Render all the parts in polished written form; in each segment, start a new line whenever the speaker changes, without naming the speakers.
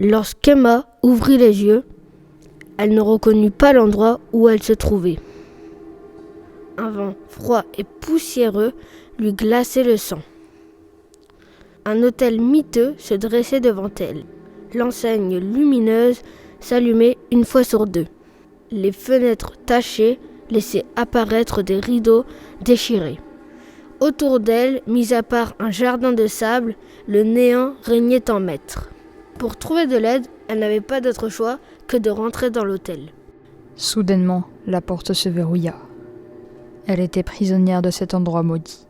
Lorsqu'Emma ouvrit les yeux, elle ne reconnut pas l'endroit où elle se trouvait. Un vent froid et poussiéreux lui glaçait le sang. Un hôtel miteux se dressait devant elle. L'enseigne lumineuse s'allumait une fois sur deux. Les fenêtres tachées laissaient apparaître des rideaux déchirés. Autour d'elle, mis à part un jardin de sable, le néant régnait en maître. Pour trouver de l'aide, elle n'avait pas d'autre choix que de rentrer dans l'hôtel.
Soudainement, la porte se verrouilla. Elle était prisonnière de cet endroit maudit.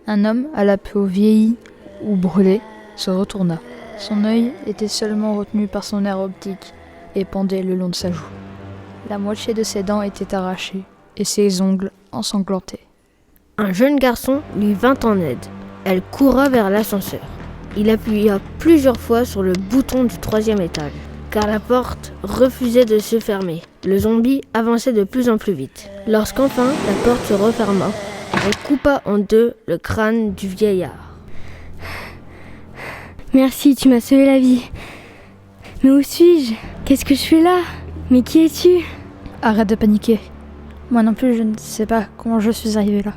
Un homme à la peau vieillie ou brûlée se retourna. Son œil était seulement retenu par son nerf optique et pendait le long de sa joue. La moitié de ses dents était arrachée et ses ongles ensanglantés.
Un jeune garçon lui vint en aide. Elle courut vers l'ascenseur. Il appuya plusieurs fois sur le bouton du 3e étage, car la porte refusait de se fermer. Le zombie avançait de plus en plus vite. Lorsqu'enfin la porte se referma, elle coupa en deux le crâne du vieillard.
Merci, tu m'as sauvé la vie. Mais où suis-je? Qu'est-ce que je fais là? Mais qui es-tu?
Arrête de paniquer. Moi non plus, je ne sais pas comment je suis arrivée là.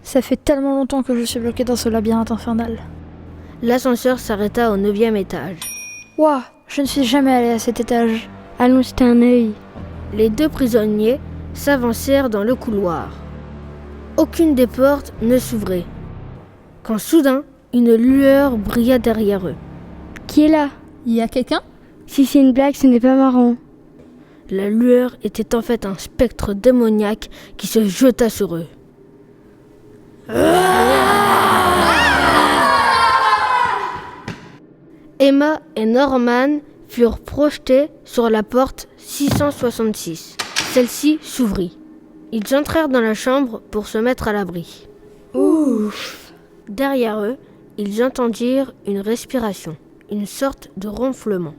Ça fait tellement longtemps que je suis bloquée dans ce labyrinthe infernal.
L'ascenseur s'arrêta au 9e étage.
Ouah, je ne suis jamais allée à cet étage.
Allons jeter un œil.
Les deux prisonniers s'avancèrent dans le couloir. Aucune des portes ne s'ouvrait. Quand soudain, une lueur brilla derrière eux.
Qui est là?
Il y a quelqu'un?
Si c'est une blague, ce n'est pas marrant.
La lueur était en fait un spectre démoniaque qui se jeta sur eux. Emma et Norman furent projetés sur la porte 666. Celle-ci s'ouvrit. Ils entrèrent dans la chambre pour se mettre à l'abri.
Ouf!
Derrière eux, ils entendirent une respiration, une sorte de ronflement.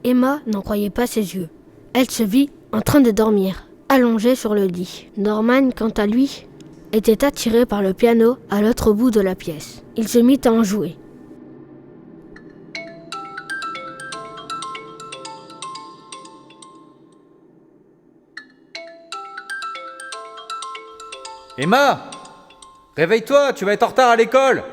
Emma n'en croyait pas ses yeux. Elle se vit en train de dormir, allongée sur le lit. Norman, quant à lui, était attiré par le piano à l'autre bout de la pièce. Il se mit à en jouer.
Emma! Réveille-toi, tu vas être en retard à l'école!